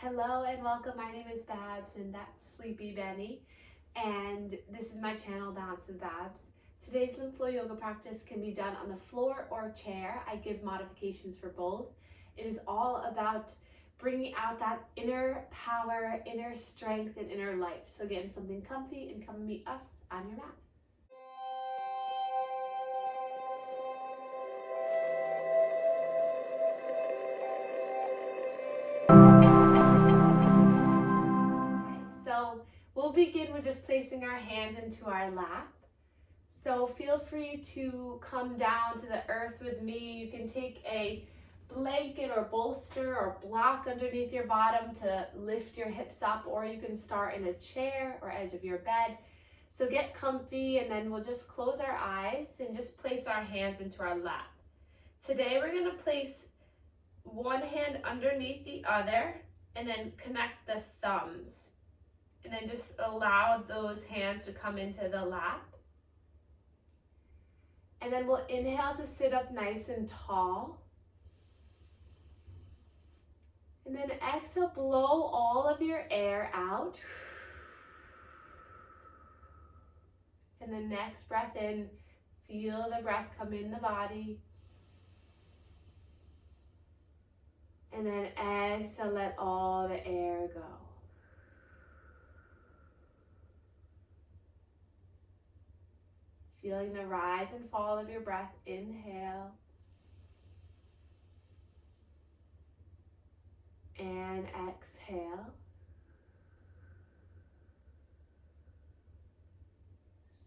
Hello and welcome. My name is Babz and that's Sleepy Benny, and this is my channel, Balance with Babz. Today's lymph flow yoga practice can be done on the floor or chair. I give modifications for both. It is all about bringing out that inner power, inner strength, and inner light. So get something comfy and come meet us on your mat. So we'll begin with just placing our hands into our lap. So feel free to come down to the earth with me. You can take a blanket or bolster or block underneath your bottom to lift your hips up, or you can start in a chair or edge of your bed. So get comfy, and then we'll just close our eyes and just place our hands into our lap. Today we're going to place one hand underneath the other and then connect the thumbs. And then just allow those hands to come into the lap. And then we'll inhale to sit up nice and tall. And then exhale, blow all of your air out. And the next breath in, feel the breath come in the body. And then exhale, let all the air go. Feeling the rise and fall of your breath, inhale. And exhale.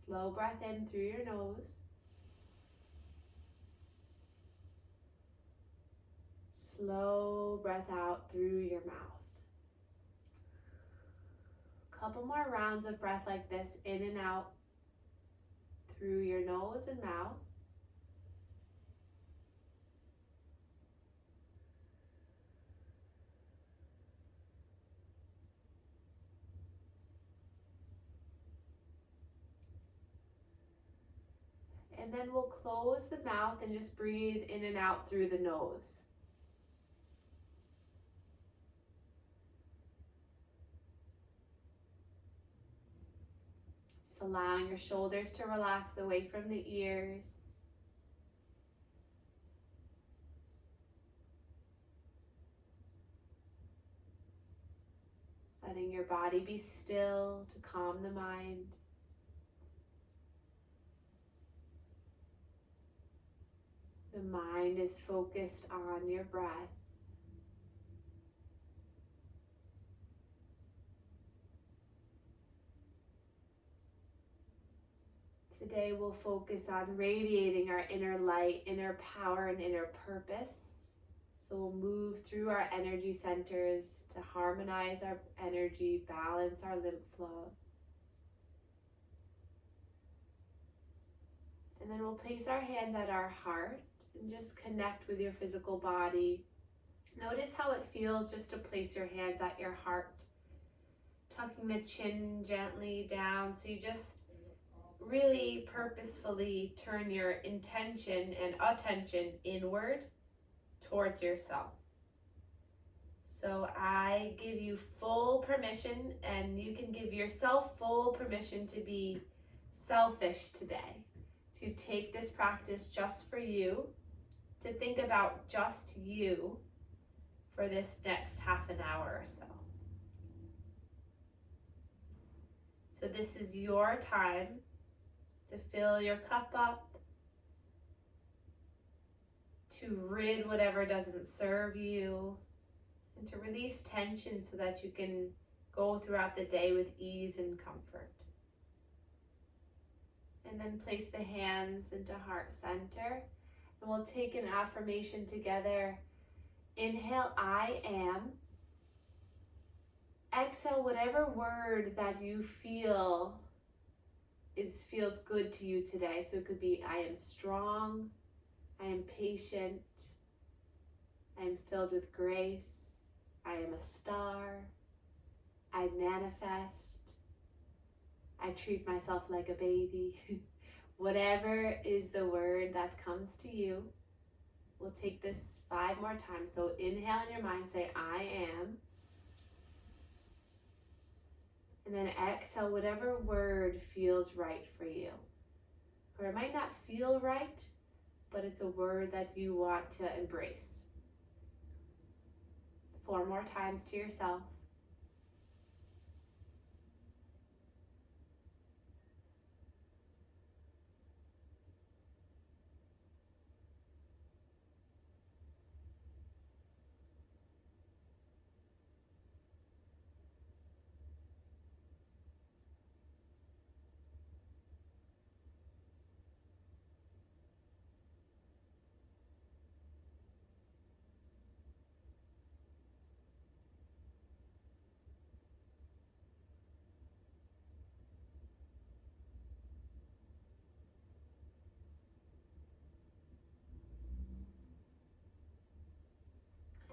Slow breath in through your nose. Slow breath out through your mouth. Couple more rounds of breath like this, in and out. Through your nose and mouth. And then we'll close the mouth and just breathe in and out through the nose. Just allowing your shoulders to relax away from the ears. Letting your body be still to calm the mind. The mind is focused on your breath. Today we'll focus on radiating our inner light, inner power, and inner purpose. So we'll move through our energy centers to harmonize our energy, balance our lymph flow. And then we'll place our hands at our heart and just connect with your physical body. Notice how it feels just to place your hands at your heart. Tucking the chin gently down, so you just really purposefully turn your intention and attention inward towards yourself. So I give you full permission, and you can give yourself full permission to be selfish today, to take this practice just for you, to think about just you for this next half an hour or so. So this is your time to fill your cup up, to rid whatever doesn't serve you, and to release tension so that you can go throughout the day with ease and comfort. And then place the hands into heart center, and we'll take an affirmation together. Inhale, I am. Exhale, whatever word that you feel feels good to you today. So it could be, I am strong, I am patient, I am filled with grace, I am a star, I manifest, I treat myself like a baby. Whatever is the word that comes to you. We'll take this 5 more times. So inhale in your mind, say, I am. exhale whatever word feels right for you. Or it might not feel right, but it's a word that you want to embrace. 4 more times to yourself.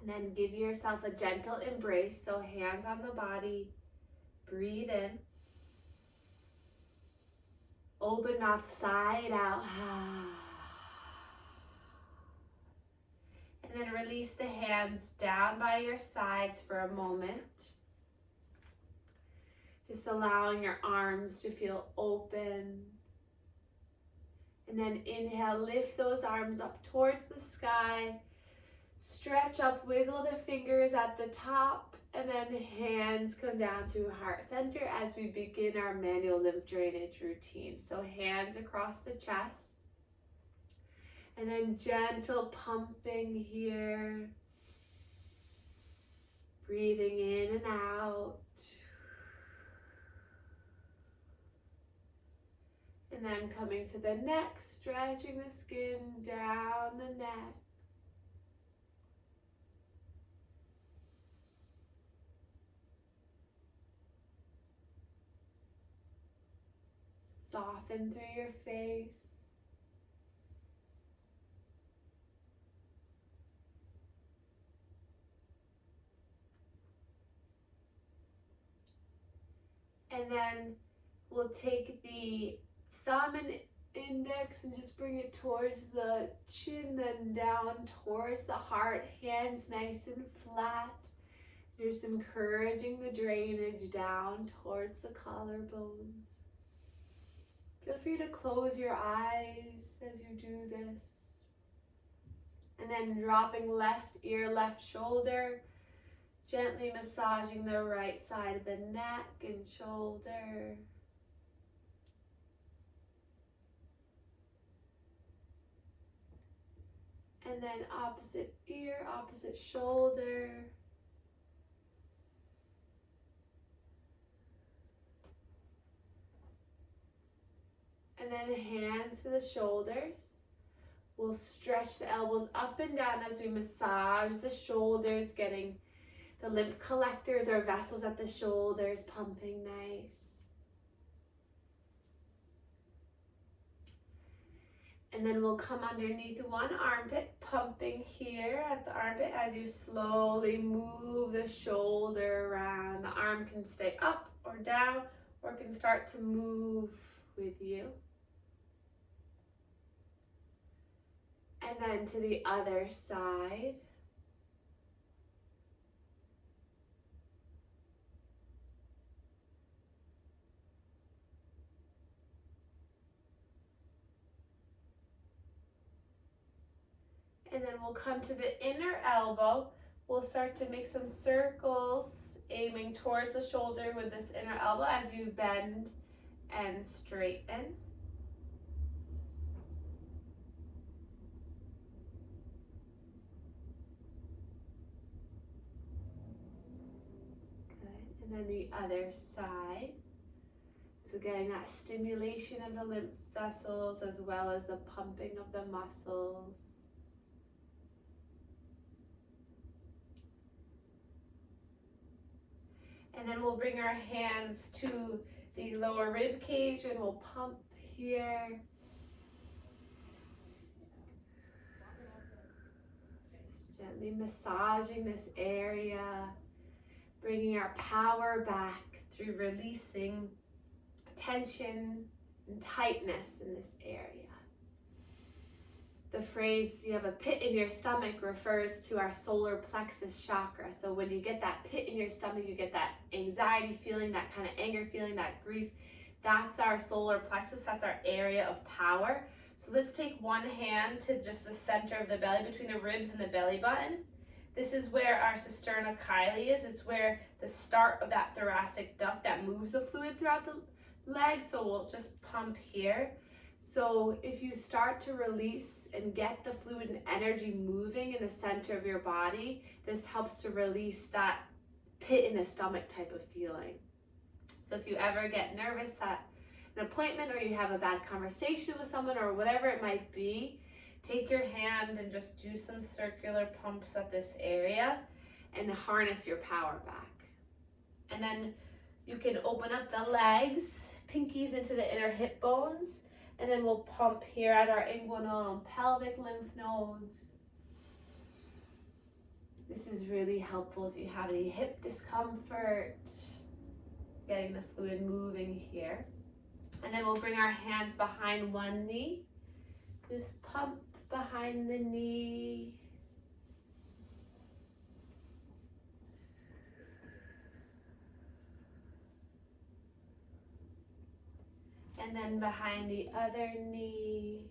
And then give yourself a gentle embrace, so hands on the body, breathe in. Open mouth, side out. And then release the hands down by your sides for a moment. Just allowing your arms to feel open. And then inhale, lift those arms up towards the sky. Stretch up, wiggle the fingers at the top, and then hands come down to heart center as we begin our manual lymph drainage routine. So hands across the chest, and then gentle pumping here. Breathing in and out. And then coming to the neck, stretching the skin down the neck. Soften through your face. And then we'll take the thumb and index and just bring it towards the chin, then down towards the heart, hands nice and flat. Just encouraging the drainage down towards the collarbones. Feel free to close your eyes as you do this. And then dropping left ear, left shoulder, gently massaging the right side of the neck and shoulder. And then opposite ear, opposite shoulder. And then hands to the shoulders. We'll stretch the elbows up and down as we massage the shoulders, getting the lymph collectors or vessels at the shoulders pumping nice. And then we'll come underneath one armpit, pumping here at the armpit as you slowly move the shoulder around. The arm can stay up or down, or can start to move with you. And then to the other side. And then we'll come to the inner elbow. We'll start to make some circles, aiming towards the shoulder with this inner elbow as you bend and straighten. And then the other side. So getting that stimulation of the lymph vessels as well as the pumping of the muscles. And then we'll bring our hands to the lower rib cage and we'll pump here. Just gently massaging this area. Bringing our power back through releasing tension and tightness in this area. The phrase, you have a pit in your stomach, refers to our solar plexus chakra. So when you get that pit in your stomach, you get that anxiety feeling, that kind of anger feeling, that grief. That's our solar plexus. That's our area of power. So let's take one hand to just the center of the belly, between the ribs and the belly button. This is where our cisterna chyli is. It's where the start of that thoracic duct that moves the fluid throughout the leg. So we'll just pump here. So if you start to release and get the fluid and energy moving in the center of your body, this helps to release that pit in the stomach type of feeling. So if you ever get nervous at an appointment, or you have a bad conversation with someone, or whatever it might be, take your hand and just do some circular pumps at this area and harness your power back. And then you can open up the legs, pinkies into the inner hip bones, and then we'll pump here at our inguinal and pelvic lymph nodes. This is really helpful if you have any hip discomfort, getting the fluid moving here. And then we'll bring our hands behind one knee. Just pump behind the knee. And then behind the other knee.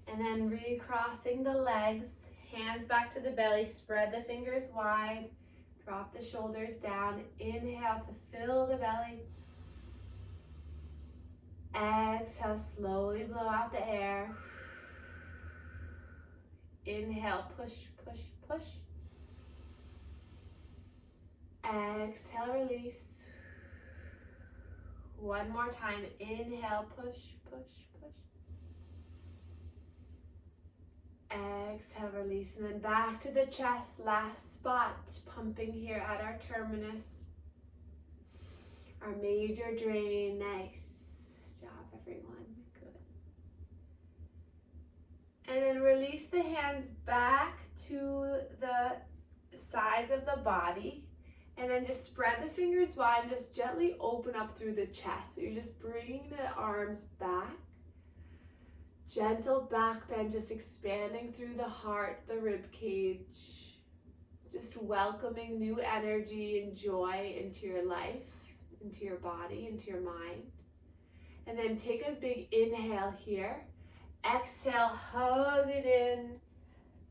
And then recrossing the legs, hands back to the belly, spread the fingers wide, drop the shoulders down, inhale to fill the belly. Exhale, slowly blow out the air. Inhale, push, push, push. Exhale, release. One more time, inhale, push, push, push. Exhale, release, and then back to the chest, last spot, pumping here at our terminus. Our major drain, nice job everyone, good. And then release the hands back to the sides of the body, and then just spread the fingers wide and just gently open up through the chest. So you're just bringing the arms back. Gentle back bend, just expanding through the heart, the rib cage. Just welcoming new energy and joy into your life, into your body, into your mind. And then take a big inhale here. Exhale, hug it in.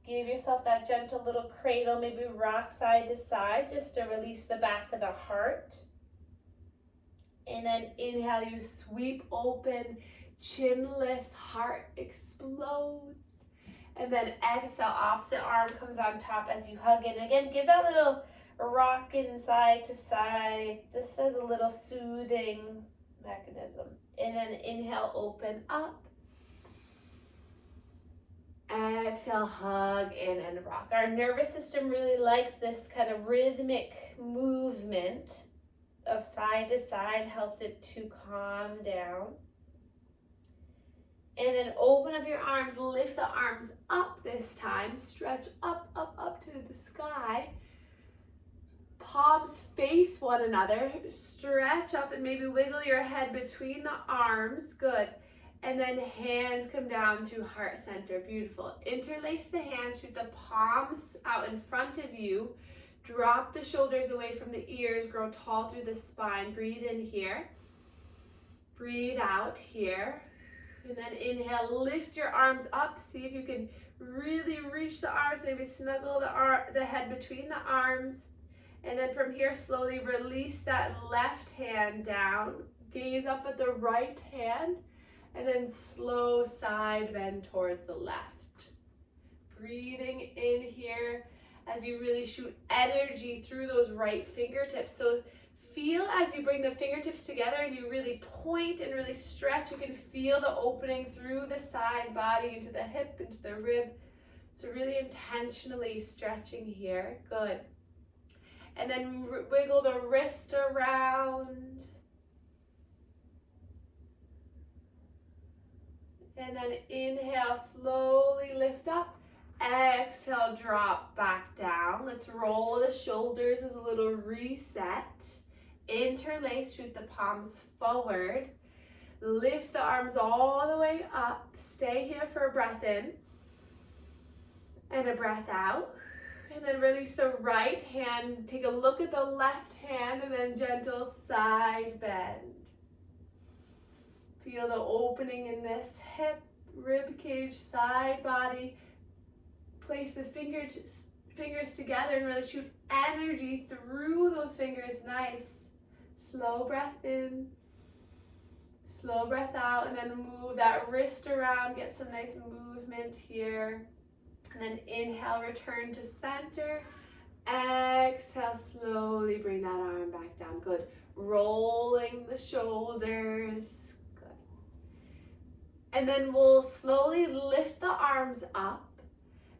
Give yourself that gentle little cradle, maybe rock side to side, just to release the back of the heart. And then inhale, you sweep open. Chin lifts, heart explodes. And then exhale, opposite arm comes on top as you hug in. Again, give that little rocking side to side, just as a little soothing mechanism. And then inhale, open up. Exhale, hug in and rock. Our nervous system really likes this kind of rhythmic movement of side to side, helps it to calm down. And then open up your arms, lift the arms up this time, stretch up, up, up to the sky. Palms face one another, stretch up and maybe wiggle your head between the arms, good. And then hands come down through heart center, beautiful. Interlace the hands, shoot the palms out in front of you. Drop the shoulders away from the ears, grow tall through the spine. Breathe in here, breathe out here. And then inhale, lift your arms up. See if you can really reach the arms, maybe snuggle the head between the arms. And then from here, slowly release that left hand down. Gaze up at the right hand. And then slow side bend towards the left. Breathing in here as you really shoot energy through those right fingertips. So feel as you bring the fingertips together and you really point and really stretch, you can feel the opening through the side body into the hip, into the rib. So really intentionally stretching here, good. And then wiggle the wrist around. And then inhale, slowly lift up. Exhale, drop back down. Let's roll the shoulders as a little reset. Interlace with the palms forward. Lift the arms all the way up. Stay here for a breath in and a breath out. And then release the right hand. Take a look at the left hand and then gentle side bend. Feel the opening in this hip, rib cage, side body. Place the fingers together and really shoot energy through those fingers. Nice. Slow breath in. Slow breath out, and then move that wrist around. Get some nice movement here. And then inhale, return to center. Exhale, slowly bring that arm back down. Good. Rolling the shoulders. Good. And then we'll slowly lift the arms up.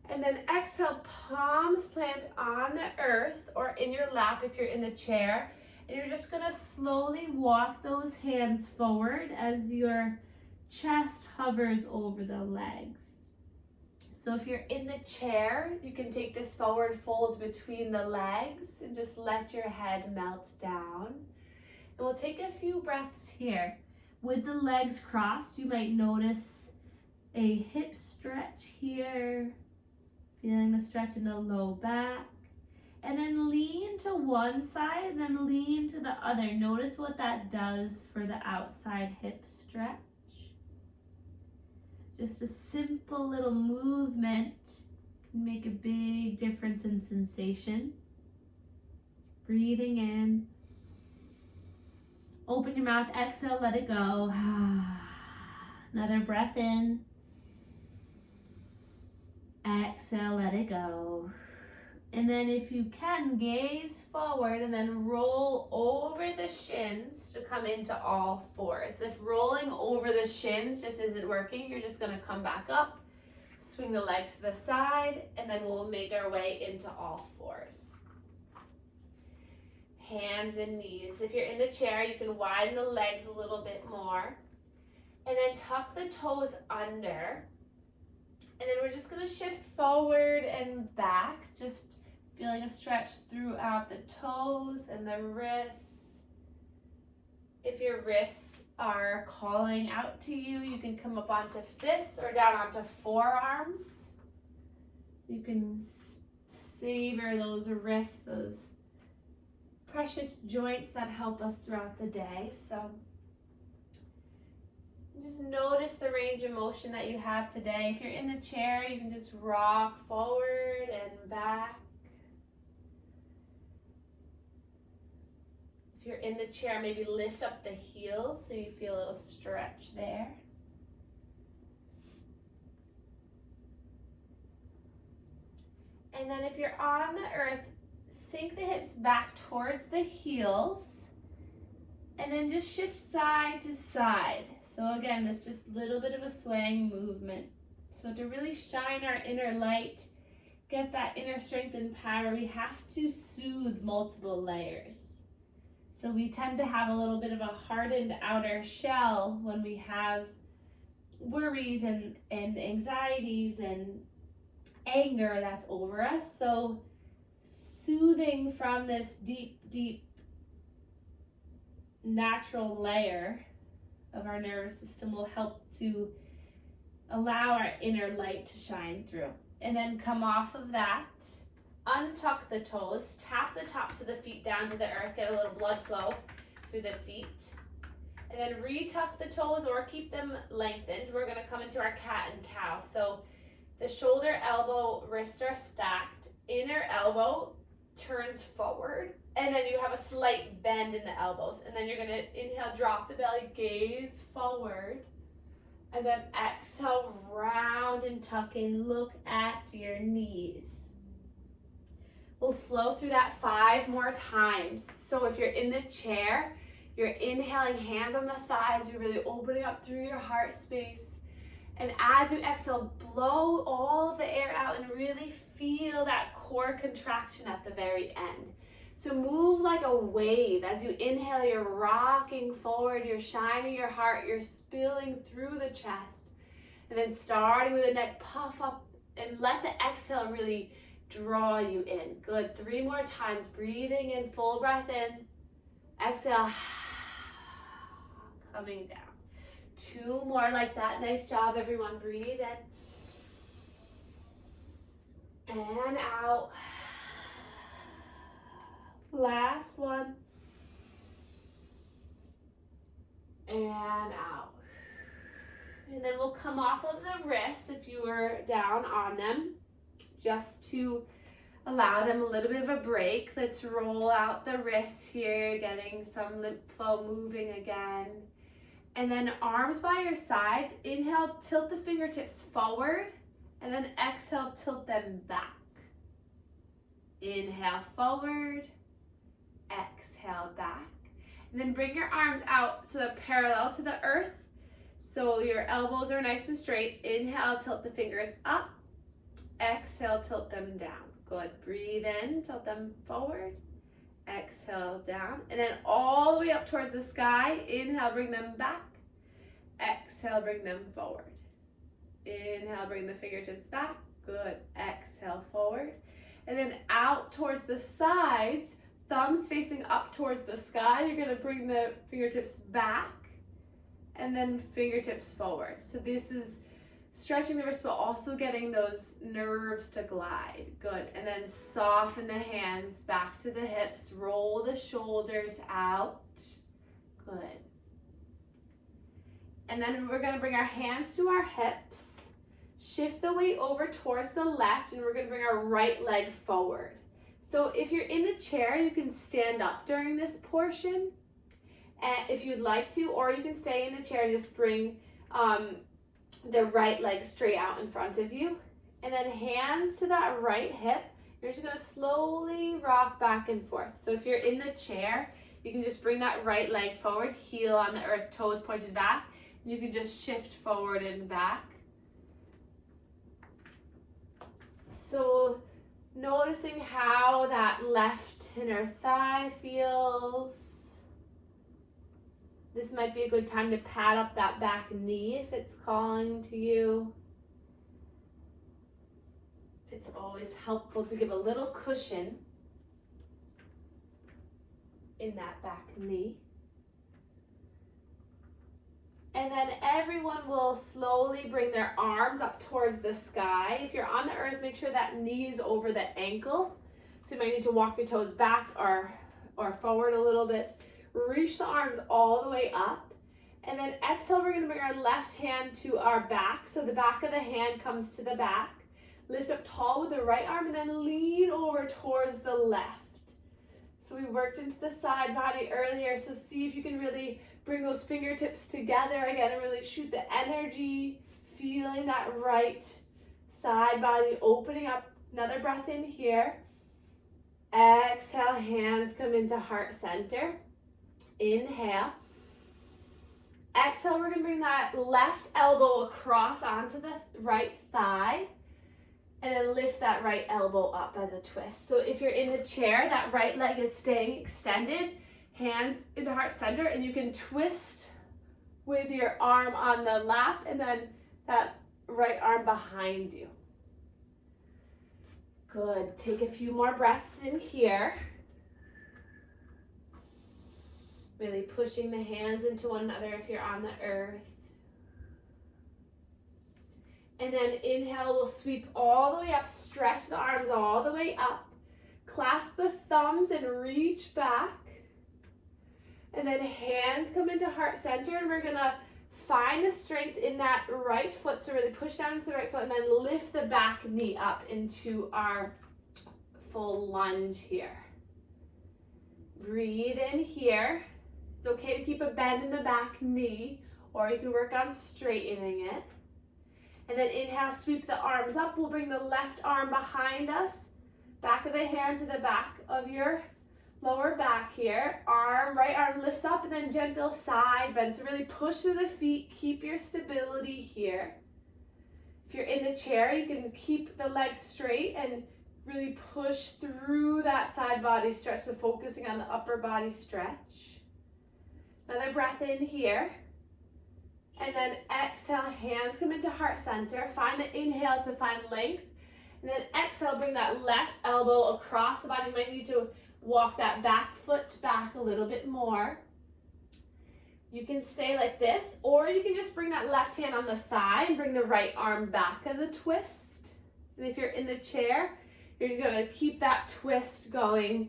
And then exhale, palms plant on the earth or in your lap if you're in the chair. And you're just gonna slowly walk those hands forward as your chest hovers over the legs. So if you're in the chair, you can take this forward fold between the legs and just let your head melt down. And we'll take a few breaths here. With the legs crossed, you might notice a hip stretch here, feeling the stretch in the low back. And then lean to one side and then lean to the other. Notice what that does for the outside hip stretch. Just a simple little movement can make a big difference in sensation. Breathing in. Open your mouth, exhale, let it go. Another breath in. Exhale, let it go. And then if you can, gaze forward and then roll over the shins to come into all fours. If rolling over the shins just isn't working, you're just gonna come back up, swing the legs to the side, and then we'll make our way into all fours. Hands and knees. If you're in the chair, you can widen the legs a little bit more. And then tuck the toes under. And then we're just gonna shift forward and back, just feeling a stretch throughout the toes and the wrists. If your wrists are calling out to you, you can come up onto fists or down onto forearms. You can savor those wrists, those precious joints that help us throughout the day. So just notice the range of motion that you have today. If you're in the chair, you can just rock forward and back. If you're in the chair, maybe lift up the heels so you feel a little stretch there. And then if you're on the earth, sink the hips back towards the heels and then just shift side to side. So again, this just a little bit of a swaying movement. So to really shine our inner light, get that inner strength and power, we have to soothe multiple layers. So we tend to have a little bit of a hardened outer shell when we have worries and anxieties and anger that's over us. So soothing from this deep, deep natural layer of our nervous system will help to allow our inner light to shine through. And then come off of that, untuck the toes, tap the tops of the feet down to the earth, get a little blood flow through the feet. And then retuck the toes or keep them lengthened. We're gonna come into our cat and cow. So the shoulder, elbow, wrists are stacked. Inner elbow turns forward. And then you have a slight bend in the elbows. And then you're gonna inhale, drop the belly, gaze forward. And then exhale, round and tuck in, look at your knees. We'll flow through that 5 more times. So if you're in the chair, you're inhaling, hands on the thighs, you're really opening up through your heart space. And as you exhale, blow all of the air out and really feel that core contraction at the very end. So move like a wave. As you inhale, you're rocking forward, you're shining your heart, you're spilling through the chest. And then starting with the neck, puff up And let the exhale really draw you in. Good. 3 more times. Breathing in, full breath in. Exhale. Coming down. 2 more like that. Nice job, everyone. Breathe in. And out. Last one. And out. And then we'll come off of the wrists if you were down on them, just to allow them a little bit of a break. Let's roll out the wrists here, getting some lymph flow moving again. And then arms by your sides. Inhale, tilt the fingertips forward, and then exhale, tilt them back. Inhale, forward, exhale, back. And then bring your arms out so they're parallel to the earth. So your elbows are nice and straight. Inhale, tilt the fingers up. Exhale, tilt them down. Good. Breathe in, tilt them forward. Exhale, down. And then all the way up towards the sky. Inhale, bring them back. Exhale, bring them forward. Inhale, bring the fingertips back. Good. Exhale, forward. And then out towards the sides. Thumbs facing up towards the sky. You're going to bring the fingertips back. And then fingertips forward. So this is stretching the wrist, but also getting those nerves to glide. Good. And then soften the hands back to the hips. Roll the shoulders out. Good. And then we're going to bring our hands to our hips. Shift the weight over towards the left, and we're going to bring our right leg forward. So if you're in the chair, you can stand up during this portion. If you'd like to, or you can stay in the chair and just bring the right leg straight out in front of you. And then hands to that right hip. You're just going to slowly rock back and forth. So if you're in the chair, you can just bring that right leg forward, heel on the earth, toes pointed back. You can just shift forward and back. So noticing how that left inner thigh feels. This might be a good time to pad up that back knee if it's calling to you. It's always helpful to give a little cushion in that back knee. And then everyone will slowly bring their arms up towards the sky. If you're on the earth, make sure that knee is over the ankle. So you might need to walk your toes back or forward a little bit. Reach the arms all the way up. And then exhale, we're going to bring our left hand to our back. So the back of the hand comes to the back. Lift up tall with the right arm and then lean over towards the left. So we worked into the side body earlier. So see if you can really bring those fingertips together again and really shoot the energy. Feeling that right side body opening up. Another breath in here. Exhale, hands come into heart center. Inhale. Exhale, we're going to bring that left elbow across onto the right thigh. And then lift that right elbow up as a twist. So if you're in the chair, that right leg is staying extended. Hands into heart center. And you can twist with your arm on the lap. And then that right arm behind you. Good. Take a few more breaths in here. Really pushing the hands into one another if you're on the earth. And then inhale, we'll sweep all the way up, stretch the arms all the way up. Clasp the thumbs and reach back. And then hands come into heart center, and we're gonna find the strength in that right foot. So really push down into the right foot and then lift the back knee up into our full lunge here. Breathe in here. It's okay to keep a bend in the back knee, or you can work on straightening it. And then inhale, sweep the arms up. We'll bring the left arm behind us. Back of the hand to the back of your lower back here. Right arm lifts up and then gentle side bend. So really push through the feet. Keep your stability here. If you're in the chair, you can keep the legs straight and really push through that side body stretch. So focusing on the upper body stretch. Another breath in here. And then exhale, hands come into heart center. Find the inhale to find length. And then exhale, bring that left elbow across the body. You might need to walk that back foot back a little bit more. You can stay like this, or you can just bring that left hand on the thigh and bring the right arm back as a twist. And if you're in the chair, you're gonna keep that twist going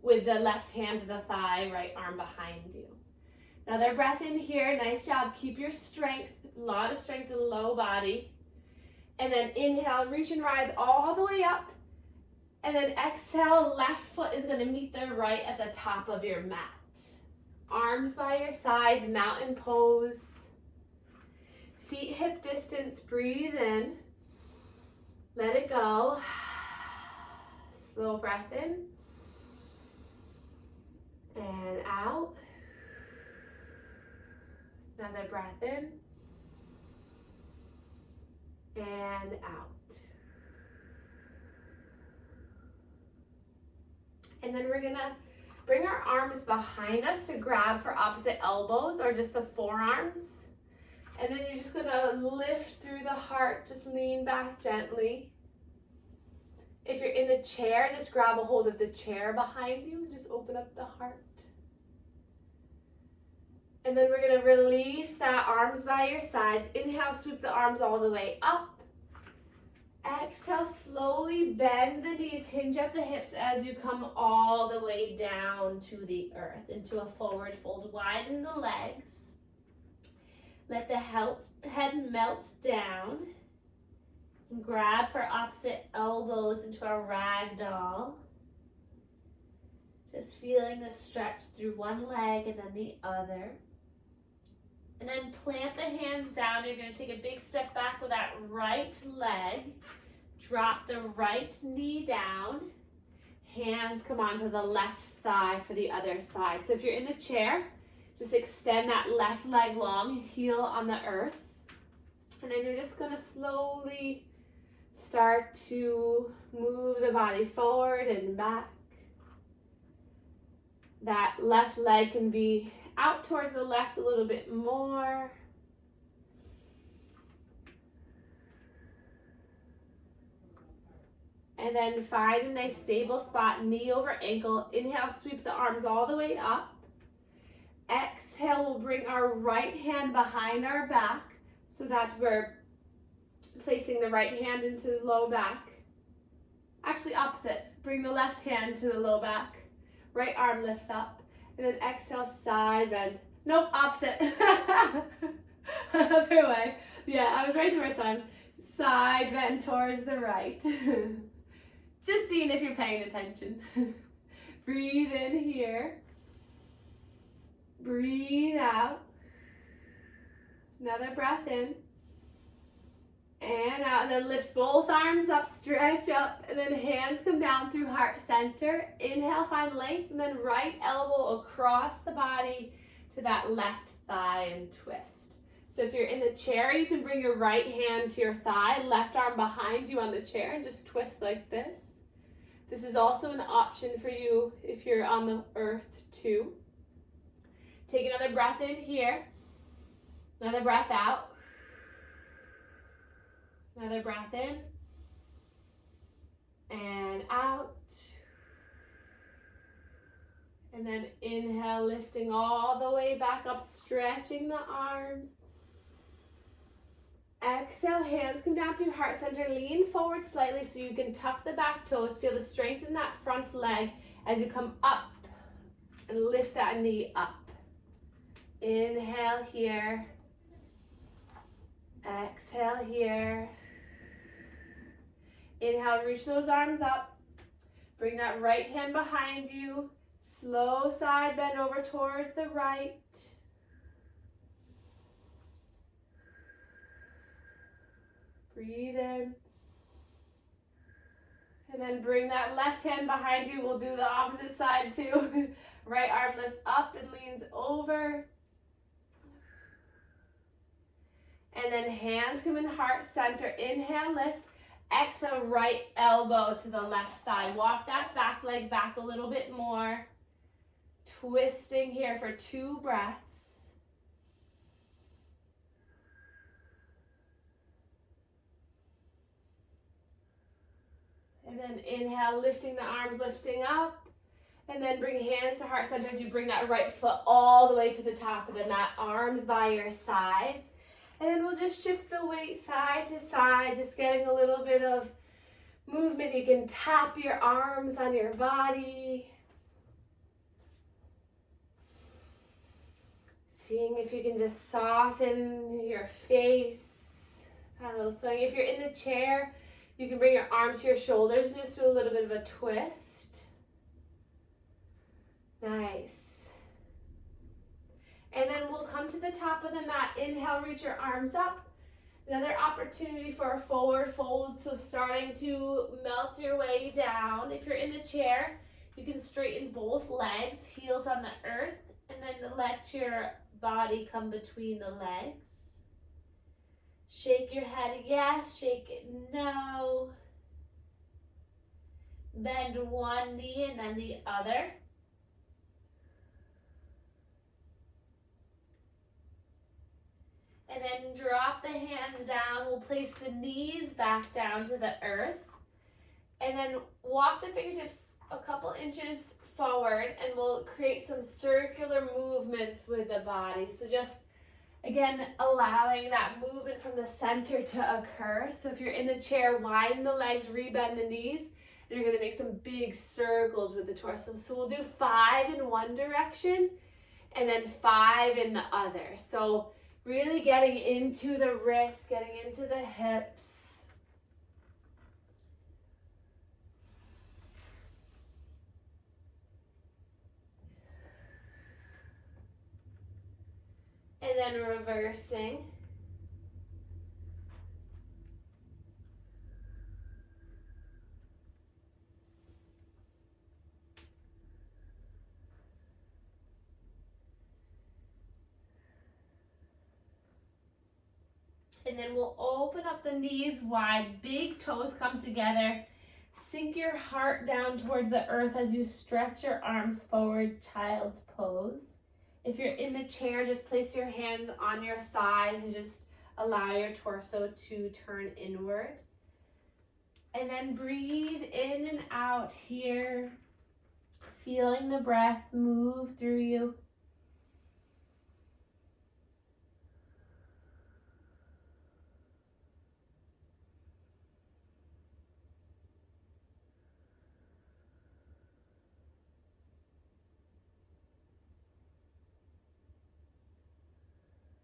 with the left hand to the thigh, right arm behind you. Another breath in here, nice job. Keep your strength, a lot of strength in the low body. And then inhale, reach and rise all the way up. And then exhale, left foot is gonna meet the right at the top of your mat. Arms by your sides, mountain pose. Feet hip distance, breathe in. Let it go. Slow breath in. And out. Another breath in. And out. And then we're gonna bring our arms behind us to grab for opposite elbows or just the forearms. And then you're just gonna lift through the heart, just lean back gently. If you're in the chair, just grab a hold of the chair behind you, just open up the heart. And then we're gonna release that, arms by your sides. Inhale, sweep the arms all the way up. Exhale, slowly bend the knees, hinge at the hips as you come all the way down to the earth, into a forward fold. Widen the legs. Let the head melt down. And grab for opposite elbows into a ragdoll. Just feeling the stretch through one leg and then the other. And then plant the hands down. You're going to take a big step back with that right leg. Drop the right knee down. Hands come onto the left thigh for the other side. So if you're in the chair, just extend that left leg long, heel on the earth. And then you're just going to slowly start to move the body forward and back. That left leg can be out towards the left a little bit more. And then find a nice stable spot, knee over ankle. Inhale, sweep the arms all the way up. Exhale, we'll bring our right hand behind our back so that we're placing the right hand into the low back. Actually, opposite. Bring the left hand to the low back. Right arm lifts up. And then exhale, side bend. Nope, opposite. Other way. Yeah, I was right the first time. Side bend towards the right. Just seeing if you're paying attention. Breathe in here. Breathe out. Another breath in. And out, and then lift both arms up, stretch up, and then hands come down through heart center. Inhale, find length, and then right elbow across the body to that left thigh and twist. So if you're in the chair, you can bring your right hand to your thigh, left arm behind you on the chair, and just twist like this. This is also an option for you if you're on the earth too. Take another breath in here, another breath out. Another breath in and out. And then inhale, lifting all the way back up, stretching the arms. Exhale, hands come down through heart center. Lean forward slightly so you can tuck the back toes. Feel the strength in that front leg as you come up and lift that knee up. Inhale here. Exhale here. Inhale, reach those arms up. Bring that right hand behind you. Slow side bend over towards the right. Breathe in. And then bring that left hand behind you. We'll do the opposite side too. Right arm lifts up and leans over. And then hands come in heart center. Inhale, lift. Exhale, right elbow to the left thigh. Walk that back leg back a little bit more. Twisting here for 2 breaths. And then inhale, lifting the arms, lifting up. And then bring hands to heart center as you bring that right foot all the way to the top of the mat, arms by your sides. And then we'll just shift the weight side to side, just getting a little bit of movement. You can tap your arms on your body. Seeing if you can just soften your face. A little swing. If you're in the chair, you can bring your arms to your shoulders and just do a little bit of a twist. Nice. And then we'll come to the top of the mat. Inhale, reach your arms up. Another opportunity for a forward fold. So starting to melt your way down. If you're in the chair, you can straighten both legs, heels on the earth, and then let your body come between the legs. Shake your head yes, shake it no. Bend one knee and then the other. And then drop the hands down. We'll place the knees back down to the earth. And then walk the fingertips a couple inches forward and we'll create some circular movements with the body. So just, again, allowing that movement from the center to occur. So if you're in the chair, widen the legs, rebend the knees, and you're gonna make some big circles with the torso. So we'll do 5 in one direction and then 5 in the other. So really getting into the wrists, getting into the hips. And then reversing. And then we'll open up the knees wide, big toes come together. Sink your heart down towards the earth as you stretch your arms forward, child's pose. If you're in the chair, just place your hands on your thighs and just allow your torso to turn inward. And then breathe in and out here, feeling the breath move through you.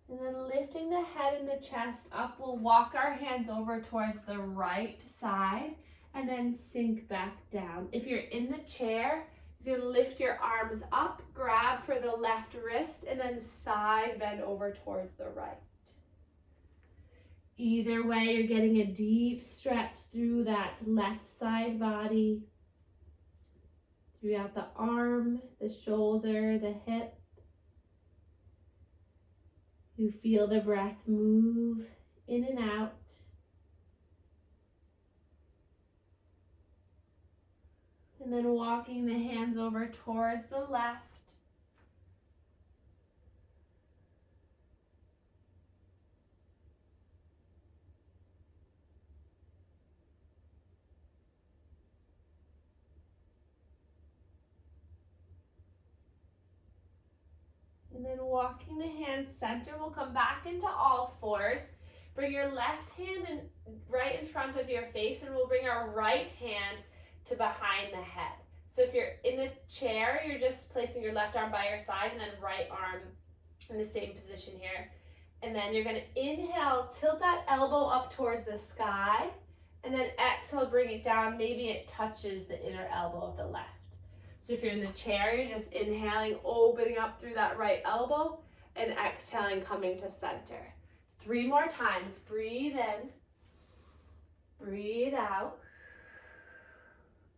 And then lifting the head and the chest up, we'll walk our hands over towards the right side and then sink back down. If you're in the chair, you can lift your arms up, grab for the left wrist, and then side bend over towards the right. Either way, you're getting a deep stretch through that left side body, throughout the arm, the shoulder, the hip. You feel the breath move in and out. And then walking the hands over towards the left. And then walking the hands center, we'll come back into all fours. Bring your left hand right in front of your face, and we'll bring our right hand to behind the head. So if you're in the chair, you're just placing your left arm by your side and then right arm in the same position here. And then you're gonna inhale, tilt that elbow up towards the sky, and then exhale, bring it down. Maybe it touches the inner elbow of the left. So if you're in the chair, you're just inhaling, opening up through that right elbow, and exhaling, coming to center. 3 more times. Breathe in, breathe out,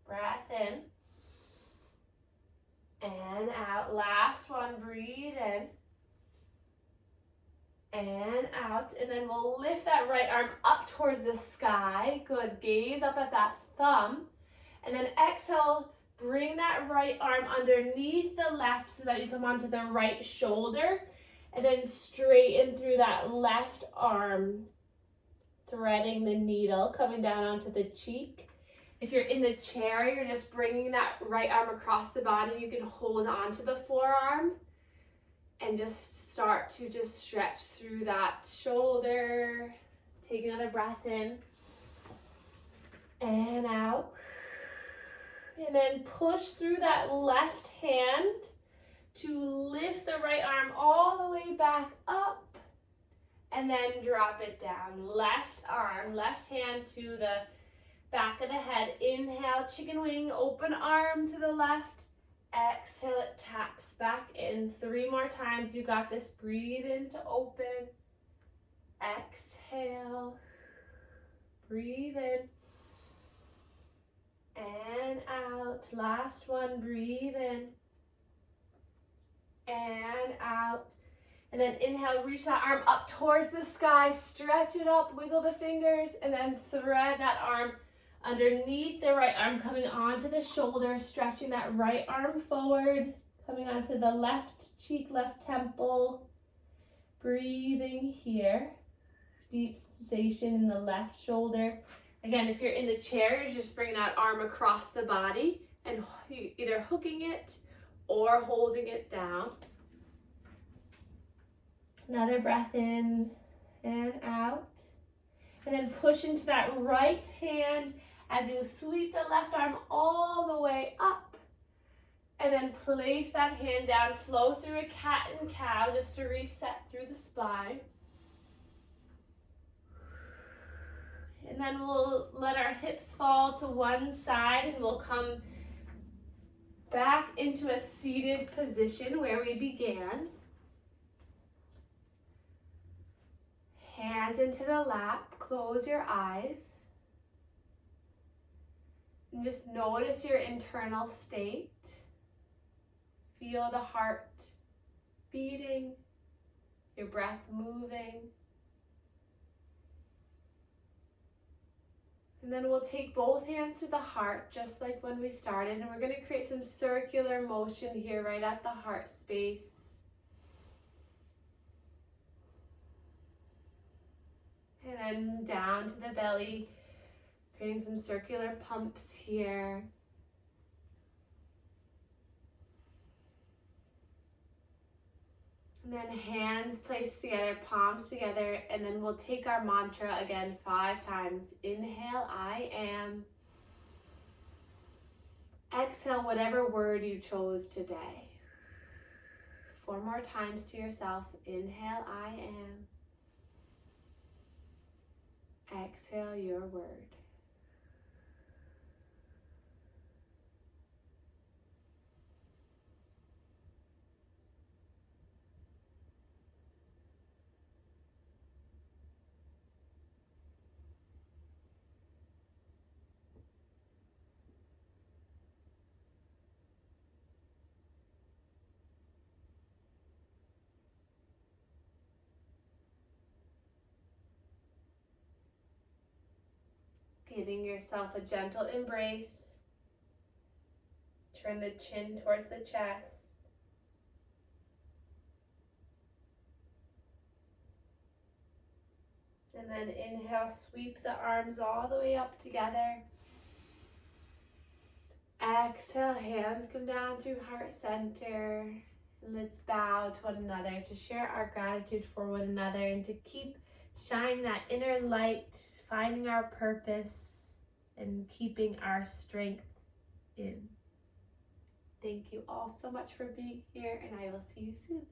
breath in, and out. Last one, breathe in, and out. And then we'll lift that right arm up towards the sky. Good, gaze up at that thumb. And then exhale, bring that right arm underneath the left so that you come onto the right shoulder, and then straighten through that left arm, threading the needle, coming down onto the cheek. If you're in the chair, you're just bringing that right arm across the body. You can hold on to the forearm and just start to just stretch through that shoulder. Take another breath in and out. And then push through that left hand to lift the right arm all the way back up and then drop it down. Left arm, left hand to the back of the head. Inhale, chicken wing, open arm to the left. Exhale, it taps back in. 3 more times. You got this. Breathe in to open. Exhale. Breathe in. And out. Last one. Breathe in. And out. And then inhale, reach that arm up towards the sky. Stretch it up. Wiggle the fingers. And then thread that arm underneath the right arm, coming onto the shoulder, stretching that right arm forward, coming onto the left cheek, left temple. Breathing here. Deep sensation in the left shoulder. Again, if you're in the chair, you're just bringing that arm across the body and either hooking it or holding it down. Another breath in and out. And then push into that right hand as you sweep the left arm all the way up. And then place that hand down, flow through a cat and cow just to reset through the spine. And then we'll let our hips fall to one side and we'll come back into a seated position where we began. Hands into the lap, close your eyes. And just notice your internal state. Feel the heart beating, your breath moving. And then we'll take both hands to the heart, just like when we started. And we're going to create some circular motion here, right at the heart space. And then down to the belly, creating some circular pumps here. And then hands placed together, palms together, and then we'll take our mantra again 5 times. Inhale, I am. Exhale, whatever word you chose today. 4 more times to yourself. Inhale, I am. Exhale your word. Giving yourself a gentle embrace. Turn the chin towards the chest. And then inhale, sweep the arms all the way up together. Exhale, hands come down through heart center. And let's bow to one another to share our gratitude for one another and to keep shining that inner light, finding our purpose, and keeping our strength in. Thank you all so much for being here, and I will see you soon.